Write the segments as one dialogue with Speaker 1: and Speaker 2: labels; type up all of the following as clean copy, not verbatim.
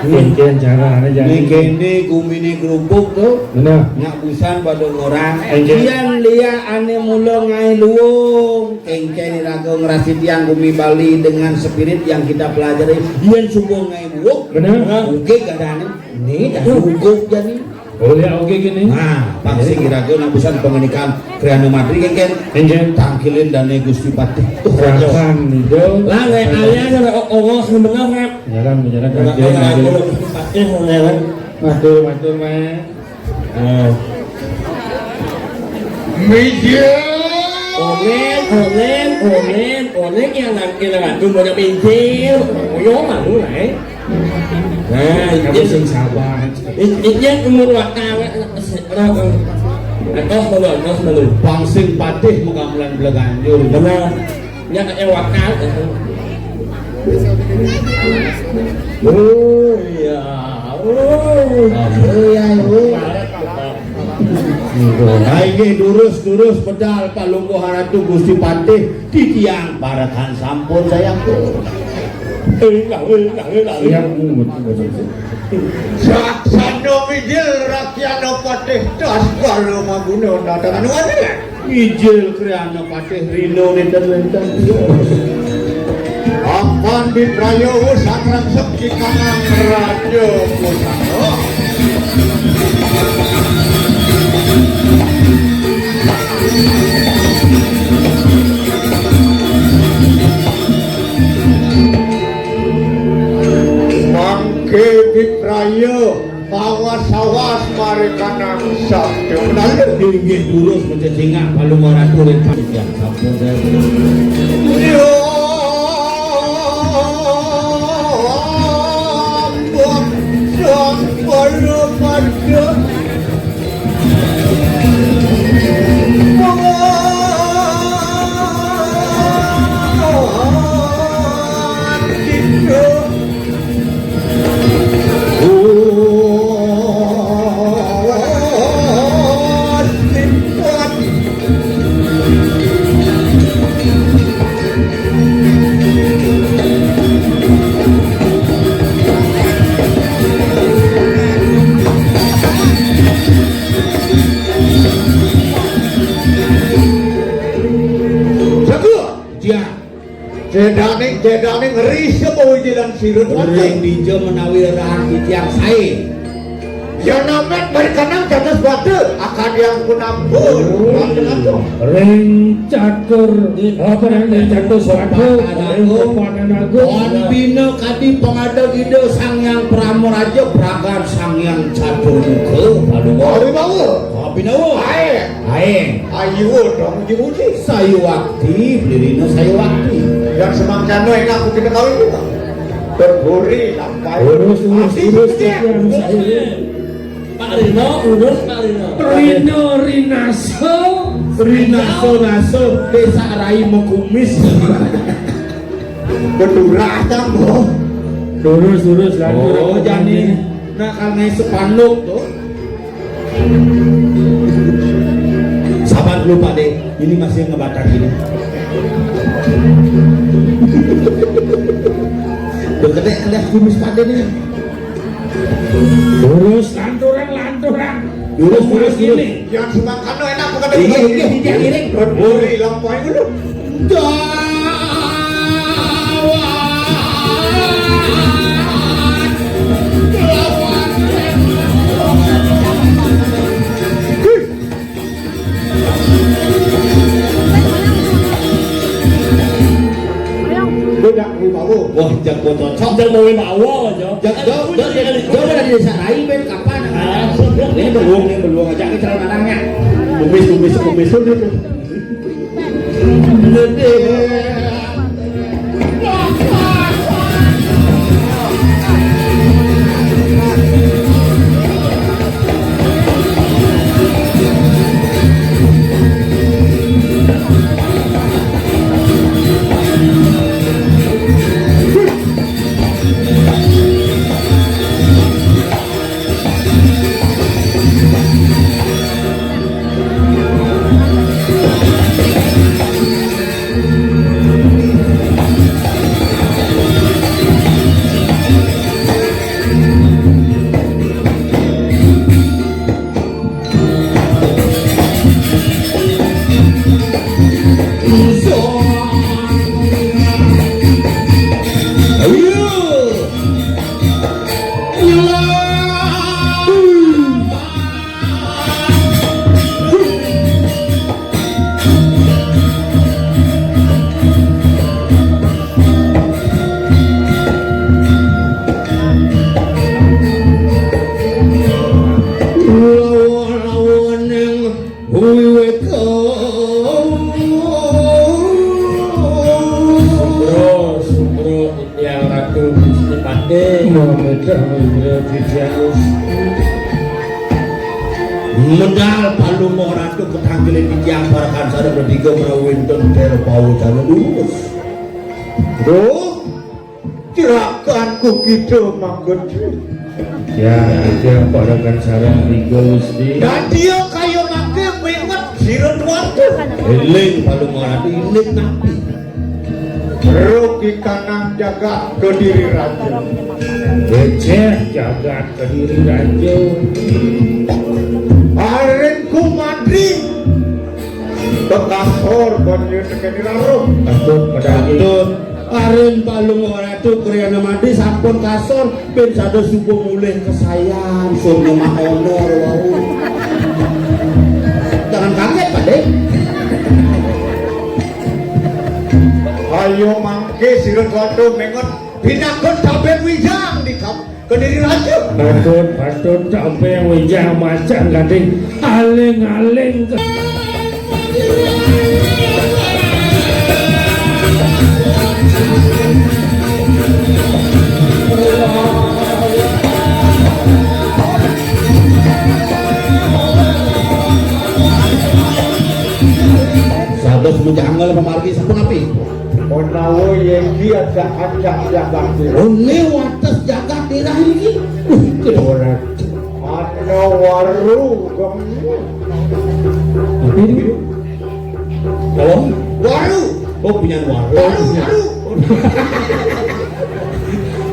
Speaker 1: Kencen carane jadi.
Speaker 2: Ini kene kumine kerupuk tuh.
Speaker 1: Bener.
Speaker 2: Nyak busan pada orang.
Speaker 1: Kencen.
Speaker 2: Kian lia ane mulo ngai luwung. Kencen rago ngerasit yang bumi Bali dengan spirit yang kita pelajari. Kian subuh ngai luwung.
Speaker 1: Bener.
Speaker 2: Oke kadang ini dah hukum jadi.
Speaker 1: Oh ya oke gini.
Speaker 2: Nah, pasti kira-kira nabusan pengenikan Kriana Madri kencen tangkilin dan Gusti Patih.
Speaker 1: Rakan itu.
Speaker 3: Lah ngai ayah ada ongos bener kan.
Speaker 1: Jalan berjalan
Speaker 3: Patih kan.
Speaker 1: Matur mah.
Speaker 2: Media.
Speaker 3: Olen yang nanti lah tu mau pinjam. Yo mah lu lah. Nah,
Speaker 1: Kamu sing sabar.
Speaker 3: Ijen umur waktu atau belum.
Speaker 2: Pangsing Patih mengamulan belaganjur.
Speaker 3: Benar. Nya kayak waktu. Oh iya.
Speaker 2: Aige durus pedal palunggu haratu Gusti Patih titiang parakan sampun sayangku.
Speaker 1: Yang umut.
Speaker 2: Saksano mijil rakyana Patih das karo maguno datangan wae. Mijil Kriana Patih rino nenten-nenten. Apan diprayowo sakrang sekti kanang raja pusaka. Mangke diprayo awas-awas mereka nang sabda menawi inggih durus menjejengak balung ora turin panjang sampun yo jedane ngeri sepo jalan sirut ring dijo menawi rahan tiang sae ya namet berkenang jadas batu akan yang kunampur
Speaker 1: Ring catur apa ring catur suatu
Speaker 2: on bino kadi pengada ide sang yang pramoraja pragan sang yang catur muka aduh mau bino ae ayo dong jimuji sayu wakti blirino sayu wakti yang semangkano enak aku kita kawin juga berburi lampai
Speaker 1: urus
Speaker 3: Pak Rino urus Pak Rino
Speaker 2: Rinaso desa Rai Mekumis berdurah tambo
Speaker 1: lurus
Speaker 2: oh jani nak kalngai sepanduk tuh sabar dulu Pak De ini masih ngebatak gini berkedek kelas kumis Pak De nih
Speaker 1: lurus lanturan lurus
Speaker 2: ini yang semakan enak bukan iring berburi lampai dulu wah jago cocok
Speaker 3: Jangan mau bawa aja.
Speaker 2: jauh dari desa Rai ben kapan ini belum aja kita celana kumis itu
Speaker 3: Pakde.
Speaker 2: Medal Palung Ratu ketangkile dijang barakan sada bertiga merawinten ter pau jalan lurus. Duh, tirakanku kita manggut.
Speaker 1: Ya, dia barakan sarang tiga Gusti.
Speaker 2: Dan dia kaya make menget sirut waktu. Eling Palung Ratu iling nabi. Rugi kanang jaga kediri raja.
Speaker 1: Beceh jagat kediri raja.
Speaker 2: Aren kumandri bekasor banyu tekeni laruh
Speaker 1: Takut pedagi.
Speaker 2: Aren Palung Ratu kriana mandi sampun kasor ben sada subuh mulih kesayan surga mak honor wau. Jangan kaget Pakde. Ayo mangke sirut watu mengot pinakon kabeh wijang di Kediri Raja.
Speaker 1: Patut sampai yang wijang macan gading aling-aling ke.
Speaker 2: Sados menjanggal pemargi sampun api. Onawo yegi ajak jagat diri. One wates jagat diri iki.
Speaker 1: Orang
Speaker 2: Ana waru gemu.
Speaker 3: Oh,
Speaker 2: Waru. Oh punya waru. Waru.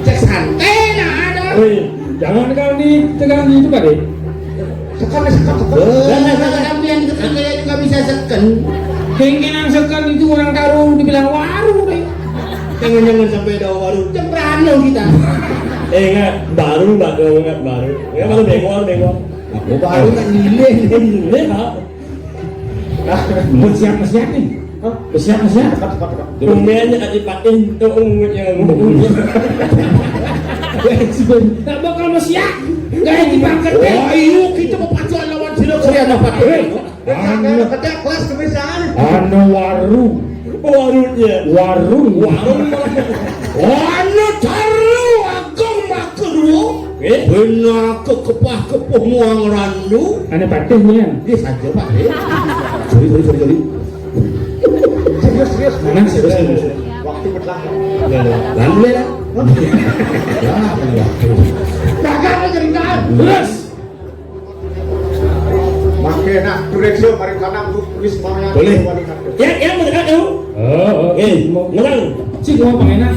Speaker 2: Cek santai nah ada.
Speaker 1: woi, jangan kali tegang itu Pak De.
Speaker 2: Sekan. Kampian itu kaya juga bisa seken.
Speaker 1: Keinginan sekali itu orang taruh dibilang waru deh.
Speaker 2: Jangan sampai ada waru. Cemprano kita.
Speaker 3: enggak baru enggak baru. Ya baru bengong.
Speaker 2: Aku baru kan nilai.
Speaker 3: Ini Pak.
Speaker 1: Bersiap nih. Bersiap.
Speaker 3: Rumahnya adipatin itu yang ngomong.
Speaker 1: Tak bakal bersiap. Gak dibangkat.
Speaker 2: Wah, iyo kita papacuan lawan sila kriana Pak.
Speaker 1: Anu
Speaker 2: kelas kebiasaan.
Speaker 1: anu
Speaker 3: Warungnya.
Speaker 1: warung.
Speaker 2: Anu taru agong makru. Benar kekepuh muang randu.
Speaker 1: Ane patihnya.
Speaker 2: Dia saja Pak. Sorry. Serius.
Speaker 1: Mana serius.
Speaker 2: Waktu berlalu. Lalu ya. Dagang jeringan.
Speaker 1: Terus.
Speaker 2: Makin nak direksi mari kanang tulis maunya.
Speaker 3: Boleh. Ya mendekat tu.
Speaker 1: Oh,
Speaker 3: Menang.
Speaker 1: Cik mau pengenak.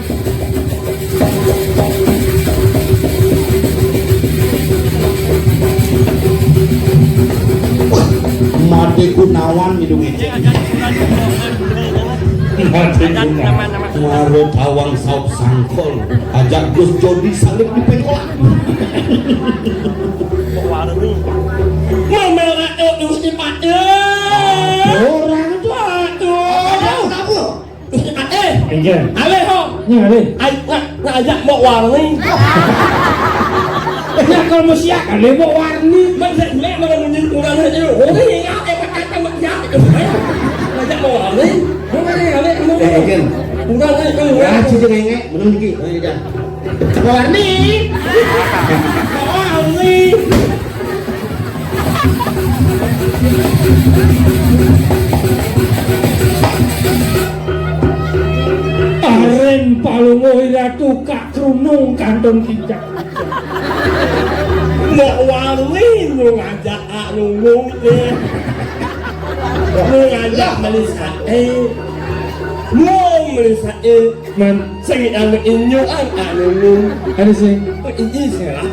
Speaker 2: Mati Gunawan hidung itu. Maro tawang saup sangkol. Ajak Gus Jodi salib di pengkolan.
Speaker 3: Mama itu mesti pada.
Speaker 2: Orang tu aku.
Speaker 1: Enggak.
Speaker 3: Ale ho.
Speaker 1: Nya Ale.
Speaker 3: Ai nak ajak mau warni.
Speaker 1: Ya kalau mau siap Ale mau warni.
Speaker 3: Macam ni mana menjadi orang itu. Orang yang kata macam itu. Ajak mau warni. Bukan ale kamu.
Speaker 2: Egen.
Speaker 3: Bukan ale kamu.
Speaker 2: Ya cici nengek menung dikit.
Speaker 3: Warni. Warni.
Speaker 1: Aren Palung Ratu kak kerunung kantong kijak.
Speaker 3: Mau warni mau ngajak nunggu deh. Mau ngajak Melisa mau Melisa
Speaker 1: Man,
Speaker 3: sengit anak inyo nunggu.
Speaker 1: ada sih.
Speaker 3: Ini salah.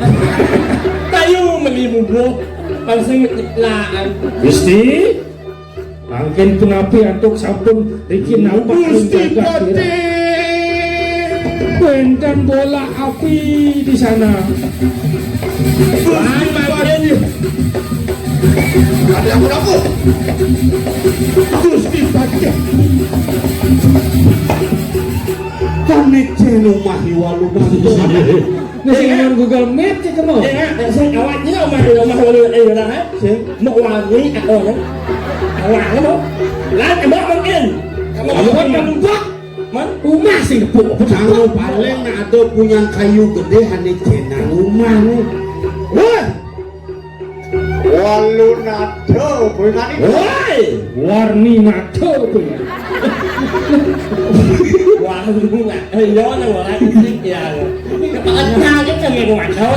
Speaker 3: Tayo melibubo para sengit laan.
Speaker 1: Gusti. Angkin penapi antuk sampun Riki nampak
Speaker 2: Gusti Pati.
Speaker 1: Bentang bola api di sana.
Speaker 2: Gusti Pati. Ada yang berapa? Gusti Pati. Kami cenu mahi walu bantu.
Speaker 1: Nasi ngomong Google Map cek mau.
Speaker 3: Saya awaknya rumah walu dah mau wangi atau awak kamu. Lah kamu mungkin.
Speaker 1: Kamu kan kamu buat.
Speaker 3: man
Speaker 1: Rumah sing nepuk apa
Speaker 2: Jangan paling ada punya kayu gede hanya jenang rumah nih. Wah, walu nado punya ini.
Speaker 3: woi
Speaker 1: warni nato tuh.
Speaker 3: wah lu nggak yo nang ora sik ya kepaatnya kan yang ngacau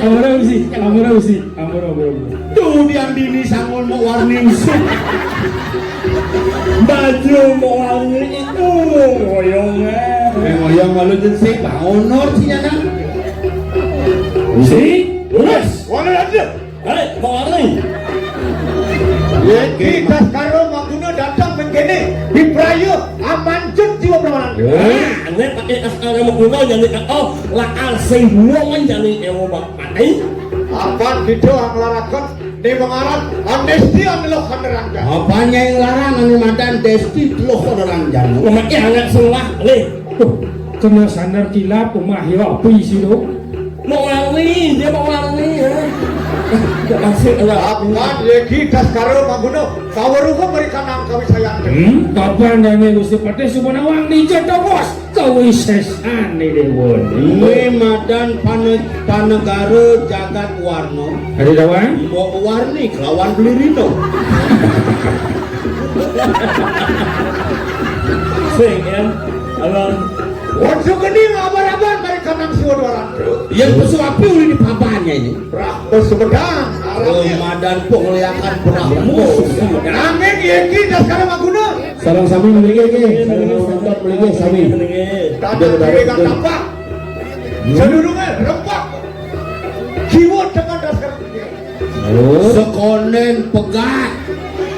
Speaker 1: Amara usi.
Speaker 2: Tuh diam dini sangol mau warning.
Speaker 3: baju mau warni itu ngoyongnya
Speaker 2: Ngoyong malu jensik bang honor sih ya kan.
Speaker 1: Si,
Speaker 3: terus
Speaker 2: Walu nado.
Speaker 3: mau warni
Speaker 2: Ya kita sekarang maguna datang begini di Prayo amancut jiwa permanen.
Speaker 3: ane pakai asal mau kuno jadi oh lah alsing buang jadi ewo bapak
Speaker 2: Apa gitu ang larakan di mengarang amnesti amilo kanerangga. Apanya yang larang anu madan desti lo kanerangga.
Speaker 3: memakai anak selah le
Speaker 1: kena sandar kilap rumah ya api sih lo.
Speaker 3: mau warni dia mau warni ya gak masih ada
Speaker 2: Apa ya kita sekarang maguna kawaruga berikan angka wisayang.
Speaker 1: Kapan dane Gusti Pati Sumanawang di Jata Bos. Kawisesan ni dewon.
Speaker 2: Ini madan panegara jagat warno.
Speaker 1: Ada dawan?
Speaker 2: Mau warni kelawan belirino.
Speaker 3: sing kan abang
Speaker 2: Waktu gini ngabar-abar mereka nang siwa 200. Yang pesuapi uli di papannya ini. Berak pesumedang. Ramadan pun ngeliakan berak musuh. Angin ya kita sekarang maguna.
Speaker 1: Salam sami memiliki ke. Salam nonton memiliki sami.
Speaker 2: Tadi mereka tampak. Sedurungnya rempak. Kiwo dengan dasar. Sekonen pegat.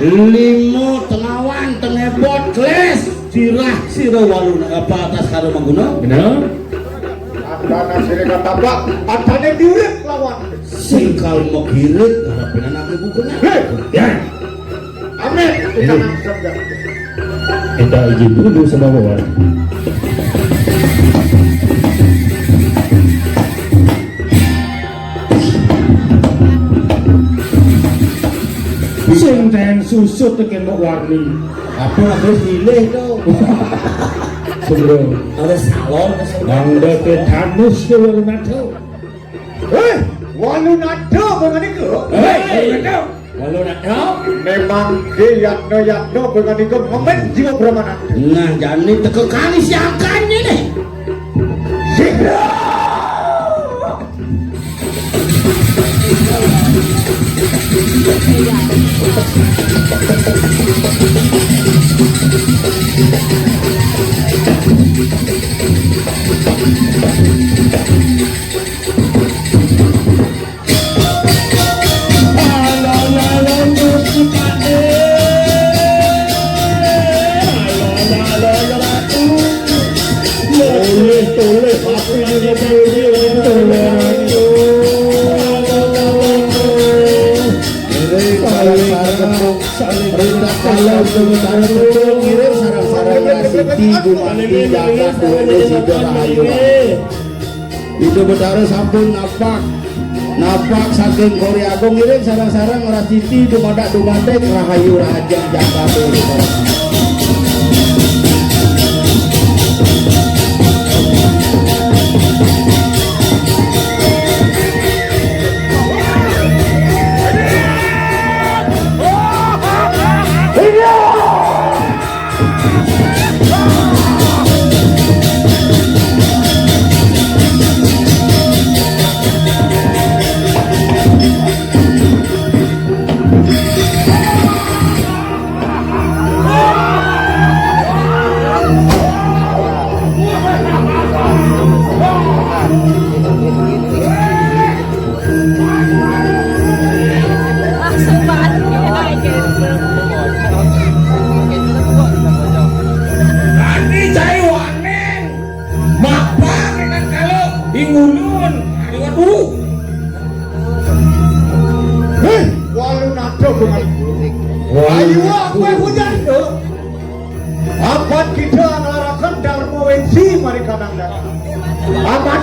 Speaker 2: Limo tengawan tenebot kles. Sirah sirah waluna apa atas karo maguna.
Speaker 1: Benar?
Speaker 2: Antara sirika tabak, antara diurip lawan. Singkal mogirit, harapin anak ibu kena.
Speaker 1: Ya.
Speaker 2: Amin. Kita langsung dah.
Speaker 1: Kita izin dulu sama bawa. Sing ten susut teken mbok warni.
Speaker 2: Apa harus milih tuh?
Speaker 1: Sebelum
Speaker 3: ada salon
Speaker 1: Bang Dete Tanus ke Walunato.
Speaker 2: Walu nado bagaimana ke?
Speaker 1: Walunato.
Speaker 3: lalu nak tahu
Speaker 2: Memang yatno bagaimana ke? Momen jiwa bermana. Nah, jadi tekekani siakannya nih. Itu betara sampun napak saking Korea Agung ngiring sarang-sarang ora siti dumadak dumatek rahayu raja Jakarta. Ayo aku hujan itu. Apa kita ngelarakan dharma wensi mari kadang-kadang.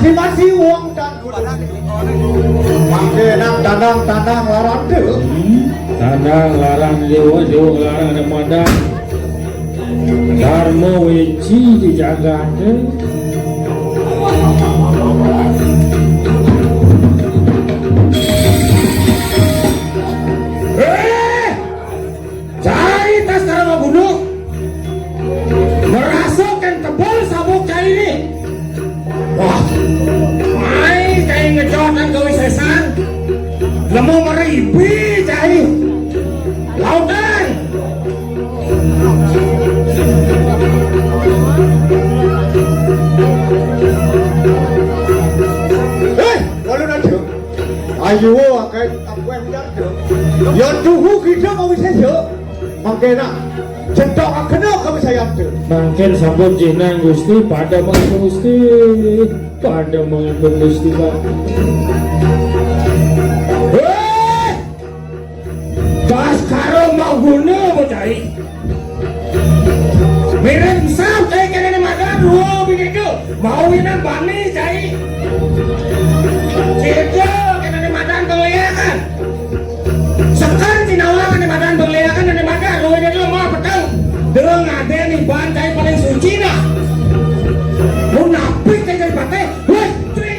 Speaker 2: Masih uang dan kudu. Manggenang tanang larang tuh.
Speaker 1: Tanang larang dewa larang ada madang. Dharma Wiji dijaganya. Cai tas karena gunung merasukkan tebal sabuk cai ini. Wah, mai cai ngejotan ke wisesan. Lemu meribi cai. Lautan.
Speaker 4: Walau nanti, ayo akan aku yang jatuh. Yang tuhu kita mau bisa jauh, makanya centok kena kami saya tu.
Speaker 1: Mangken sampun jenang Gusti pada mangken Gusti pada mangken Gusti Pak. Pas karo mau guna bocai. Miren sam cai kene makan dua bini tu. Mau winan bani cai. Cedok kene makan pengliakan. Sekarang Cinawa kene makan pengliakan kene makan lu ini mau petang. Dengan ada nih bantai paling suci dah. Munafik cai pate. Woi, cuy.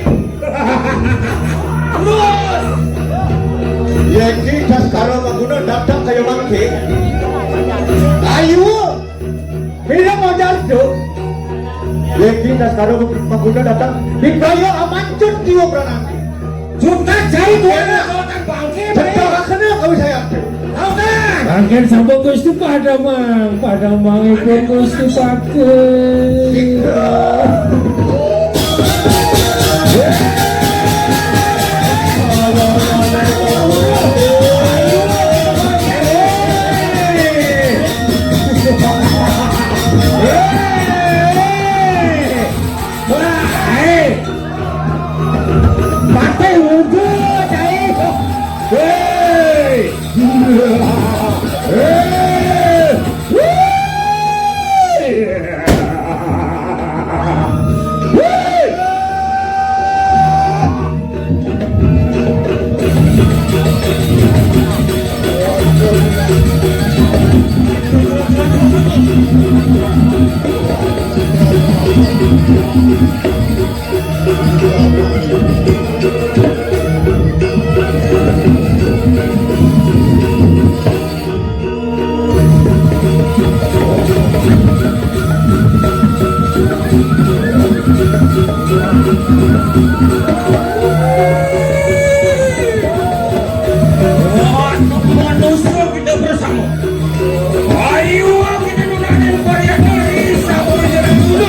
Speaker 1: Terus.
Speaker 4: Ya kita sekarang mengguna datang kayak mangke. Ayo, bila mau jatuh. Ya kita sekarang mengguna datang. Dikaya amancur jiwa beranang.
Speaker 1: Juta cai tuh kota bangke.
Speaker 4: Centok kena kami saya tu.
Speaker 1: Tahu kan? Mangken sambung Gusti pada mang ikut Gusti pakai. Pakai wudhu cai. Hei. Manusia kita bersama. Ayo kita nunanin varian dari sabun jalan dulu.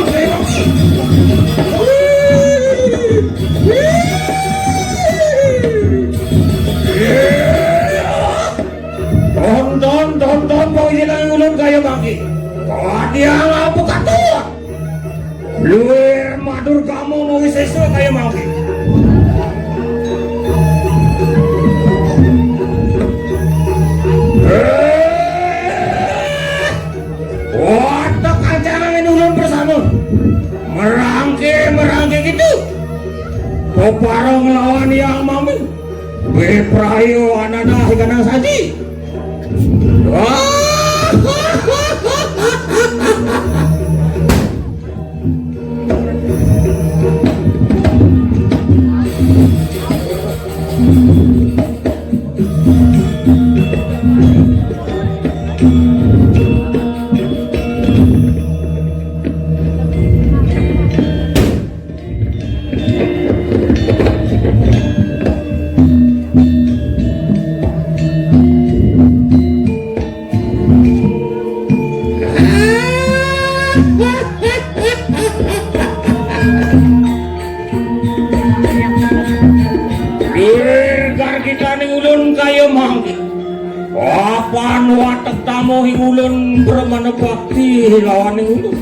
Speaker 1: Tonton mau jalan ulun kayak bangki. Dia ngapa katua? Luar madur kamu mau sesuatu kayak bangki. Watak kancangan ulun bersama. Merangke gitu. Peparong lawan yang mami. Beprayo anana hikanang saji. Biar kita ning ulun kaya mangki. Apaan watak tamu ing ulun bermana bakti lawan ning ulun.